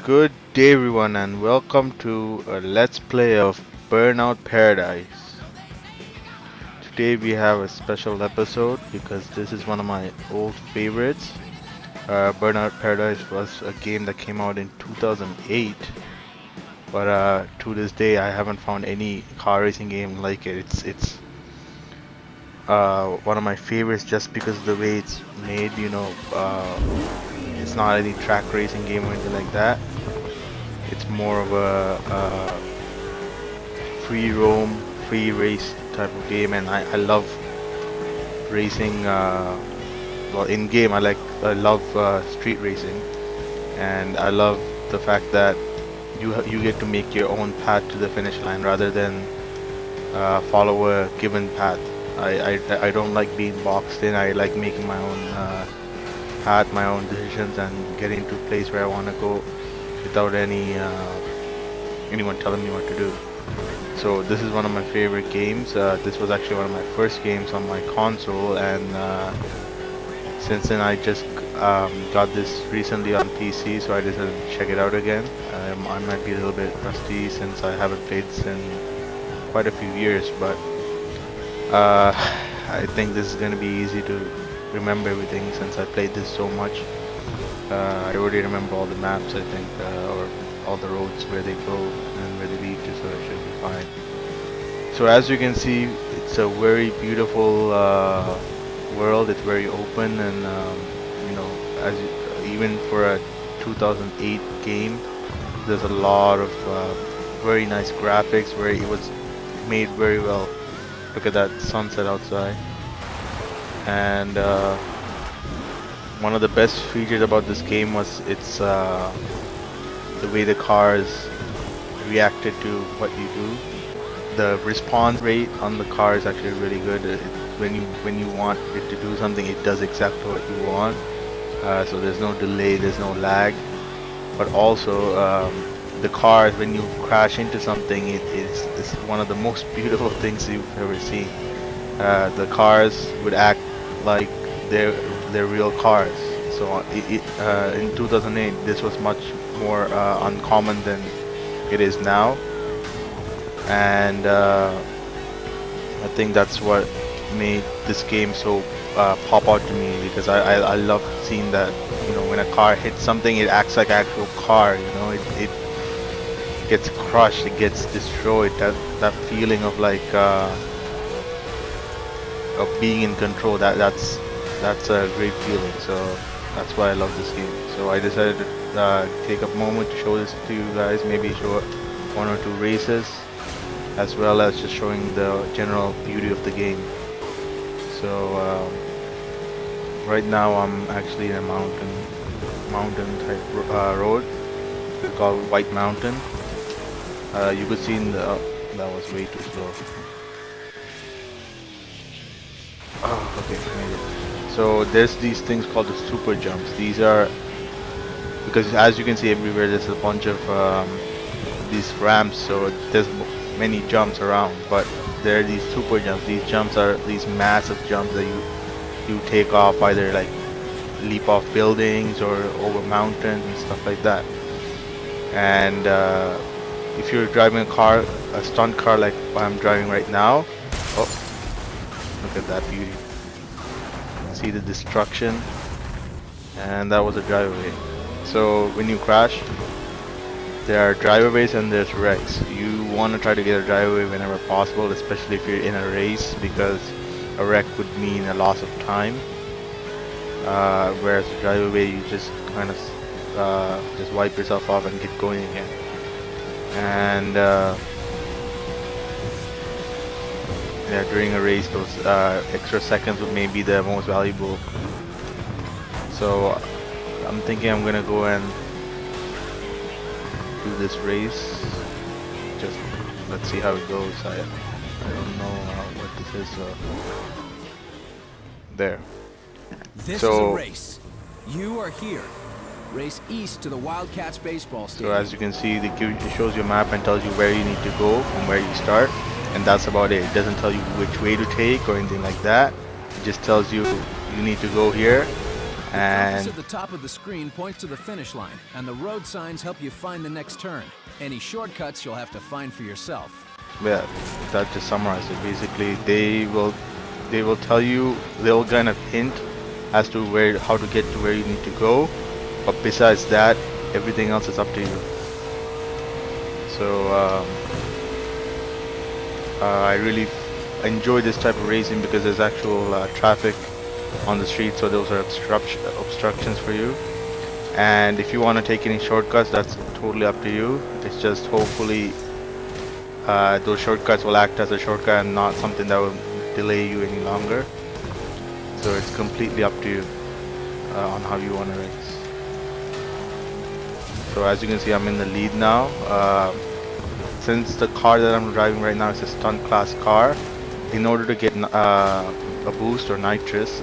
Good day, everyone, and welcome to a Let's Play of Burnout Paradise. Today, we have a special episode because this is one of my old favorites. Burnout Paradise was a game that came out in 2008, but to this day, I haven't found any car racing game like it. It's one of my favorites just because of the way it's made. It's not any track racing game or anything like that. It's more of a free roam, free race type of game, and I love racing. Well, in game, I love street racing, and I love the fact that you get to make your own path to the finish line rather than follow a given path. I don't like being boxed in. I like making my own path, my own decisions, and getting to a place where I want to go without anyone telling me what to do. So this is one of my favorite games. This was actually one of my first games on my console, and since then I just got this recently on PC, so I decided to check it out again. I might be a little bit rusty since I haven't played this in quite a few years, but I think this is going to be easy to remember everything since I played this so much. I already remember all the maps, I think, or all the roads where they go and where they lead to, so it should be fine. So as you can see, it's a very beautiful world. It's very open, and even for a 2008 game, there's a lot of very nice graphics. Where it was made very well. Look at that sunset outside, and one of the best features about this game was the way the cars reacted to what you do. The response rate on the car is actually really good. When you want it to do something, it does exactly what you want. So there's no delay, there's no lag. But also the cars, when you crash into something, it's one of the most beautiful things you've ever seen. The cars would act like they're real cars. So in 2008, this was much more uncommon than it is now, and I think that's what made this game so pop out to me, because I love seeing that, when a car hits something, it acts like an actual car. It gets crushed, it gets destroyed. That feeling of of being in control, that's a great feeling. So that's why I love this game. So I decided to take a moment to show this to you guys, maybe show one or two races, as well as just showing the general beauty of the game. So right now I'm actually in a mountain type road. It's called White Mountain. You could see in the that was way too slow. Oh, okay, made it. So there's these things called the super jumps. These are, because as you can see everywhere, there's a bunch of these ramps, so there's many jumps around, but there are these super jumps. These jumps are these massive jumps that you take off, either like leap off buildings or over mountains and stuff like that. And if you're driving a stunt car like I'm driving right now, oh, look at that beauty. See the destruction, and that was a driveway. So when you crash, there are driveaways and there's wrecks. You want to try to get a driveway whenever possible, especially if you're in a race, because a wreck would mean a loss of time. Whereas a driveway, you just kind of just wipe yourself off and get going again. And yeah, during a race, those extra seconds would maybe the most valuable. So I'm thinking I'm gonna go and do this race. Just let's see how it goes. I don't know what this is. There. This is a race. You are here. Race east to the Wildcats baseball stadium. So as you can see, it shows you a map and tells you where you need to go from where you start, and that's about it. It doesn't tell you which way to take or anything like that. It just tells you you need to go here. The compass And at the top of the screen points to the finish line, and the road signs help you find the next turn. Any shortcuts you'll have to find for yourself. yeah, that just summarizes it. Basically, they will tell you, they'll kind of hint as to how to get to where you need to go, but besides that, everything else is up to you. So I really enjoy this type of racing because there's actual traffic on the street, so those are obstructions for you. And if you want to take any shortcuts, that's totally up to you. It's just hopefully those shortcuts will act as a shortcut and not something that will delay you any longer. So it's completely up to you on how you want to race. So as you can see, I'm in the lead now. Since the car that I'm driving right now is a stunt class car, in order to get a boost or nitrous,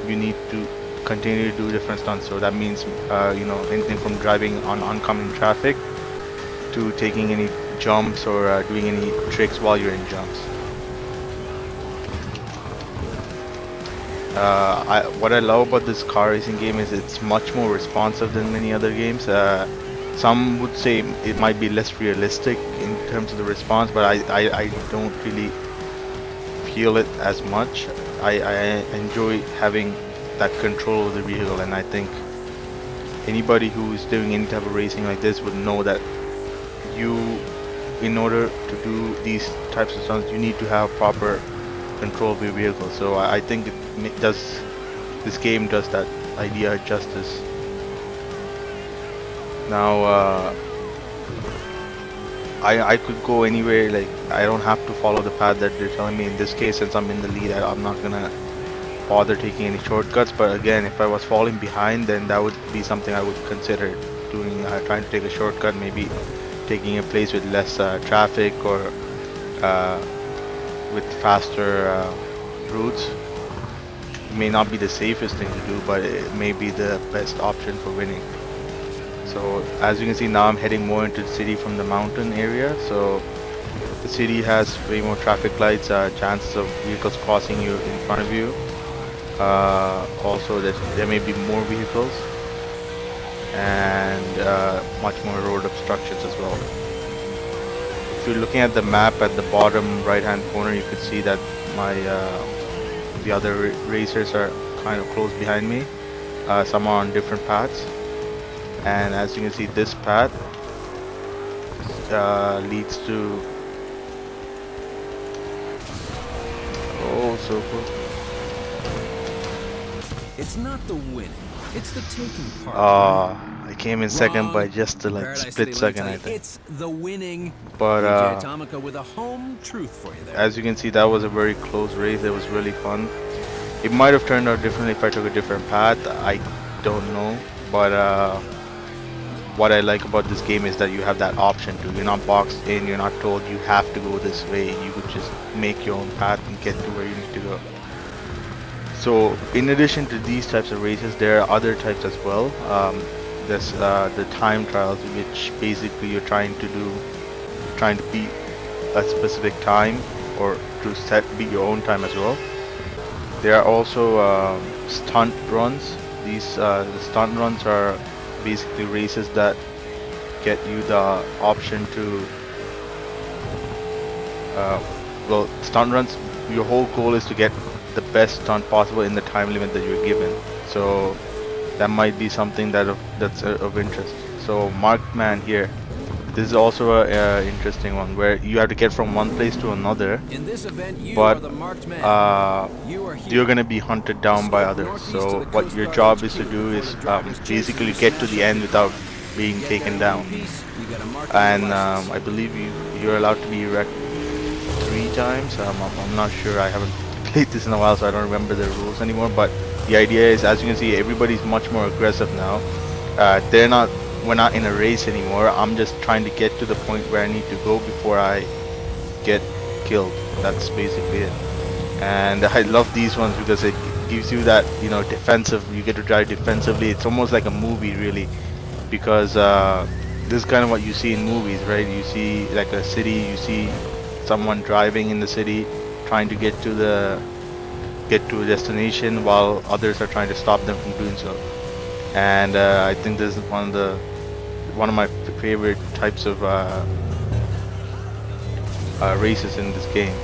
you need to continue to do different stunts. So that means you know, anything from driving on oncoming traffic to taking any jumps or doing any tricks while you're in jumps. What I love about this car racing game is it's much more responsive than many other games. Some would say it might be less realistic in terms of the response, but I don't really feel it as much. I enjoy having that control of the vehicle, and I think anybody who's doing any type of racing like this would know that in order to do these types of stunts, you need to have proper control of your vehicle. So I think this game does that idea justice. Now I could go anywhere, like I don't have to follow the path that they're telling me. In this case, since I'm in the lead, I'm not gonna bother taking any shortcuts. But again, if I was falling behind, then that would be something I would consider doing, trying to take a shortcut, maybe taking a place with less traffic or with faster routes. It may not be the safest thing to do, but it may be the best option for winning. So as you can see, now I'm heading more into the city from the mountain area. So the city has way more traffic lights, chances of vehicles crossing you in front of you. Also, there may be more vehicles and much more road obstructions as well. If you're looking at the map at the bottom right hand corner, you could see that the other racers are kind of close behind me. Some are on different paths, and as you can see, this path leads to, oh, so cool. It's not the winning, it's the taking part. I came in second by just a split second, I think. It's the winning. But Atomica with a home truth for you there. as you can see, that was a very close race. It was really fun. It might have turned out differently if I took a different path. I don't know. But what I like about this game is that you have that option to. You're not boxed in. You're not told you have to go this way. You could just make your own path and get to where you need to go. So in addition to these types of races, there are other types as well. There's the time trials, which basically you're trying to beat a specific time, or to beat your own time as well. There are also stunt runs. These the stunt runs are basically races that get you the option to well, stunt runs, your whole goal is to get the best stunt possible in the time limit that you're given. So that might be something that's of interest. So Marked Man here, this is also a interesting one where you have to get from one place to another. In this event, you but are the marked man. you're gonna be hunted down by others. So what your job is to do is basically get to the end without being taken down. And I believe you're allowed to be wrecked 3 times. I'm not sure. I haven't played this in a while, so I don't remember the rules anymore. But the idea is, as you can see, everybody's much more aggressive now. We're not in a race anymore. I'm just trying to get to the point where I need to go before I get killed. That's basically it. And I love these ones because it gives you that, defensive. You get to drive defensively. It's almost like a movie, really, because this is kind of what you see in movies, right? You see like a city, you see someone driving in the city, trying to get to the get to a destination while others are trying to stop them from doing so. And I think this is one of my favorite types of races in this game.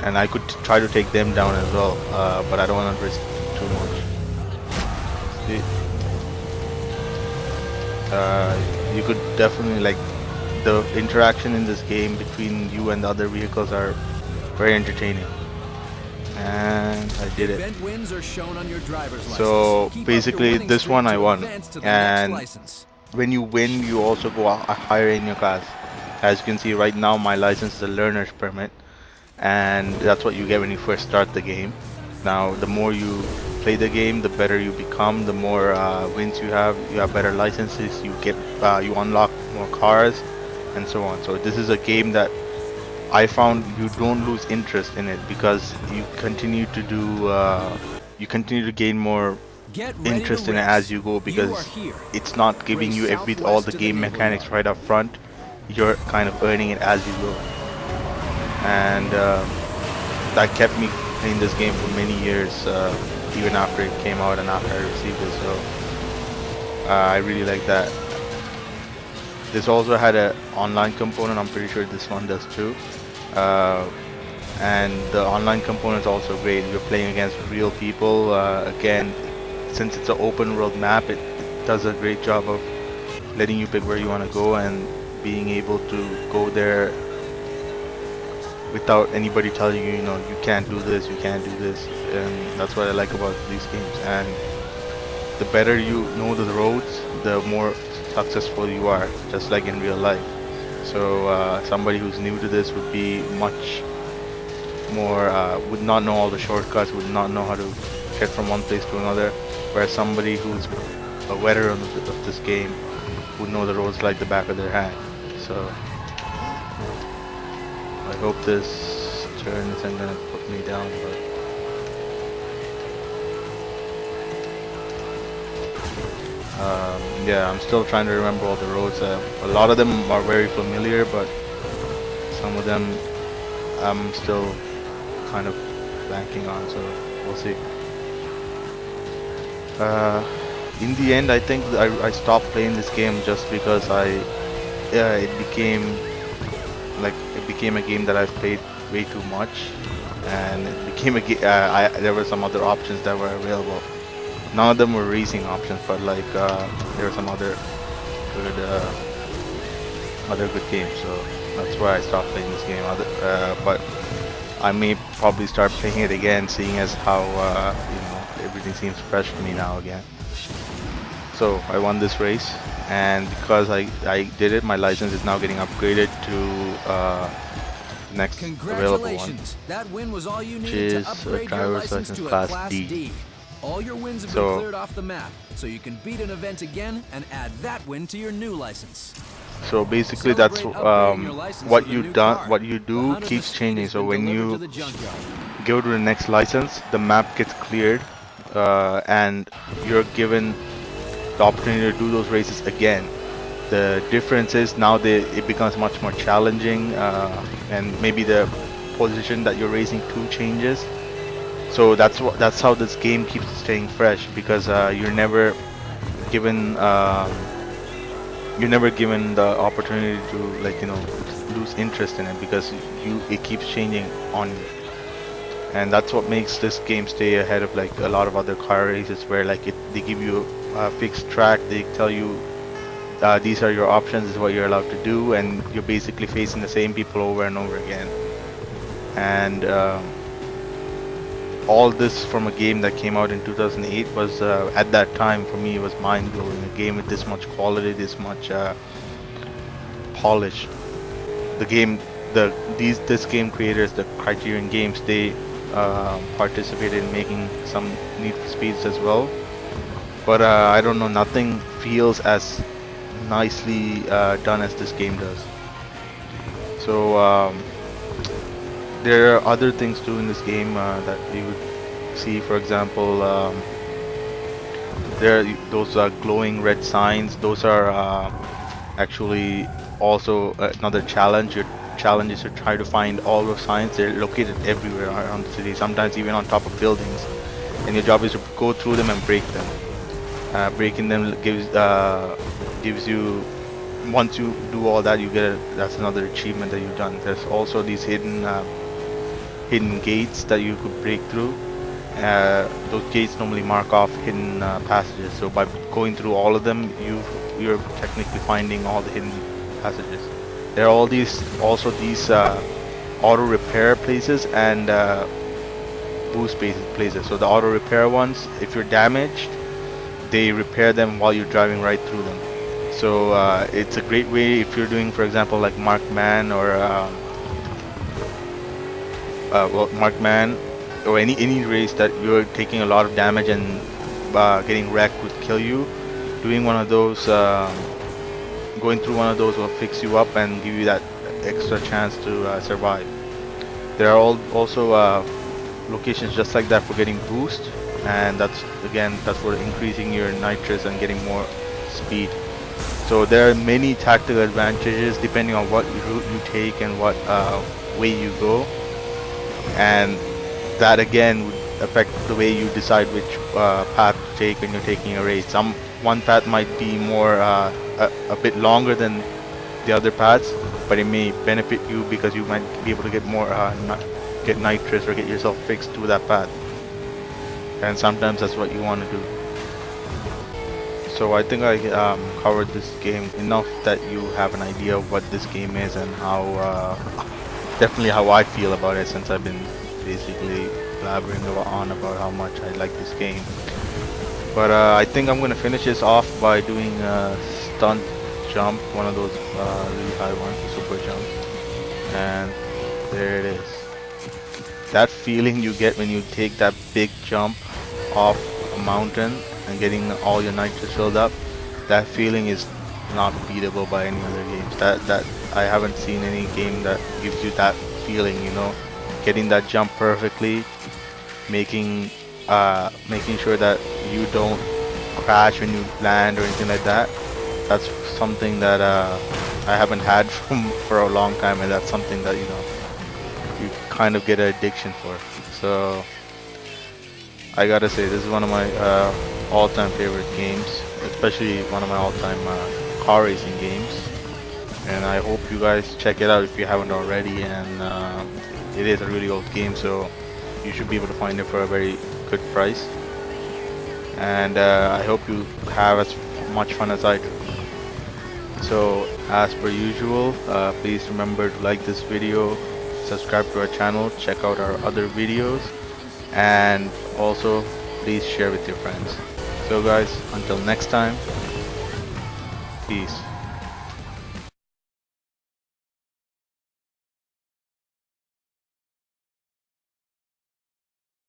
And I could try to take them down as well, but I don't want to risk too much. See? You could definitely, like, the interaction in this game between you and the other vehicles are very entertaining. And I did it. Event wins are shown on your driver's license. So Keep up basically your winning this streak one I to won, advance to the and next license. when you win you also go higher in your class. As you can see right now, my license is a learner's permit, and that's what you get when you first start the game. Now the more you play the game, the better you become, the more wins you have better licenses, you get you unlock more cars and so on. So this is a game that I found you don't lose interest in it, because you continue to do you continue to gain more interest in it as you go, because it's not giving you all the game mechanics right up front. You're kind of earning it as you go, and that kept me playing this game for many years, even after it came out and after I received it. So I really like that. This also had an online component. I'm pretty sure this one does too. And the online component is also great. You're playing against real people. Again, since it's an open world map, it does a great job of letting you pick where you want to go and being able to go there without anybody telling you, you can't do this, you can't do this. And that's what I like about these games. And the better you know the roads, the more successful you are, just like in real life. So somebody who's new to this would be much more, would not know all the shortcuts, would not know how to get from one place to another, whereas somebody who's a veteran of this game would know the roads like the back of their hand. So I hope this turn isn't gonna put me down, but yeah, I'm still trying to remember all the roads. A lot of them are very familiar, but some of them I'm still kind of banking on, so we'll see. In the end, I think I stopped playing this game just because it became a game that I've played way too much, and it became there were some other options that were available. None of them were racing options, but like there were some other good games. So that's why I stopped playing this game. But I may probably start playing it again, seeing as how everything seems fresh to me now again. So I won this race, and because I did it, my license is now getting upgraded to the next available one, That win was all you which needed is to a upgrade your driver's license license to a class Class D. D. All your wins have been cleared off the map, so you can beat an event again and add that win to your new license. So basically, that's what you do keeps changing. So when you go to the next license, the map gets cleared, and you're given the opportunity to do those races again. The difference is now it becomes much more challenging, and maybe the position that you're racing to changes. So that's how this game keeps staying fresh, because you're never given the opportunity to lose interest in it, because it keeps changing on you. And that's what makes this game stay ahead of like a lot of other car races, where like they give you a fixed track, they tell you these are your options, this is what you're allowed to do, and you're basically facing the same people over and over again. And all this from a game that came out in 2008 was at that time for me, it was mind-blowing. A game with this much quality, this much polish. This game creators, the Criterion Games, they participated in making some Need for Speeds as well, but I don't know, nothing feels as nicely done as this game does. So there are other things too in this game that you would see. For example, there are those glowing red signs. Those are actually also another challenge. You're challenge is to try to find all those signs. They're located everywhere around the city, sometimes even on top of buildings, and your job is to go through them and break them. Breaking them gives you, once you do all that, you get that's another achievement that you've done. There's also these hidden gates that you could break through. Those gates normally mark off hidden passages. So by going through all of them, you're technically finding all the hidden passages. There are these auto repair places and boost places. So the auto repair ones, if you're damaged, they repair them while you're driving right through them. So it's a great way if you're doing, for example, like Markman or any race that you're taking a lot of damage and getting wrecked would kill you. Doing one of those, going through one of those will fix you up and give you that extra chance to survive. There are also locations just like that for getting boost, and that's for increasing your nitrous and getting more speed. So there are many tactical advantages depending on what route you take and what way you go, and that again would affect the way you decide which path to take when you're taking a race. One path might be more a bit longer than the other paths, but it may benefit you because you might be able to get more get nitrous or get yourself fixed to that path, and sometimes that's what you want to do. So I think I covered this game enough that you have an idea of what this game is and how definitely how I feel about it, since I've been basically blabbering on about how much I like this game. But I think I'm gonna finish this off by doing a stunt jump, one of those really high ones, super jump, and there it is. That feeling you get when you take that big jump off a mountain and getting all your nitrous filled up, that feeling is not beatable by any other games. That I haven't seen any game that gives you that feeling, you know, getting that jump perfectly, making sure that you don't crash when you land or anything like that. That's something that I haven't had for a long time, and that's something that, you know, you kind of get an addiction for. So I gotta say, this is one of my all-time favorite games, especially one of my all-time car racing games, and I hope you guys check it out if you haven't already. And it is a really old game, so you should be able to find it for a very good price, and I hope you have as much fun as I do. So as per usual, please remember to like this video, subscribe to our channel, check out our other videos, and also please share with your friends. So guys, until next time, peace.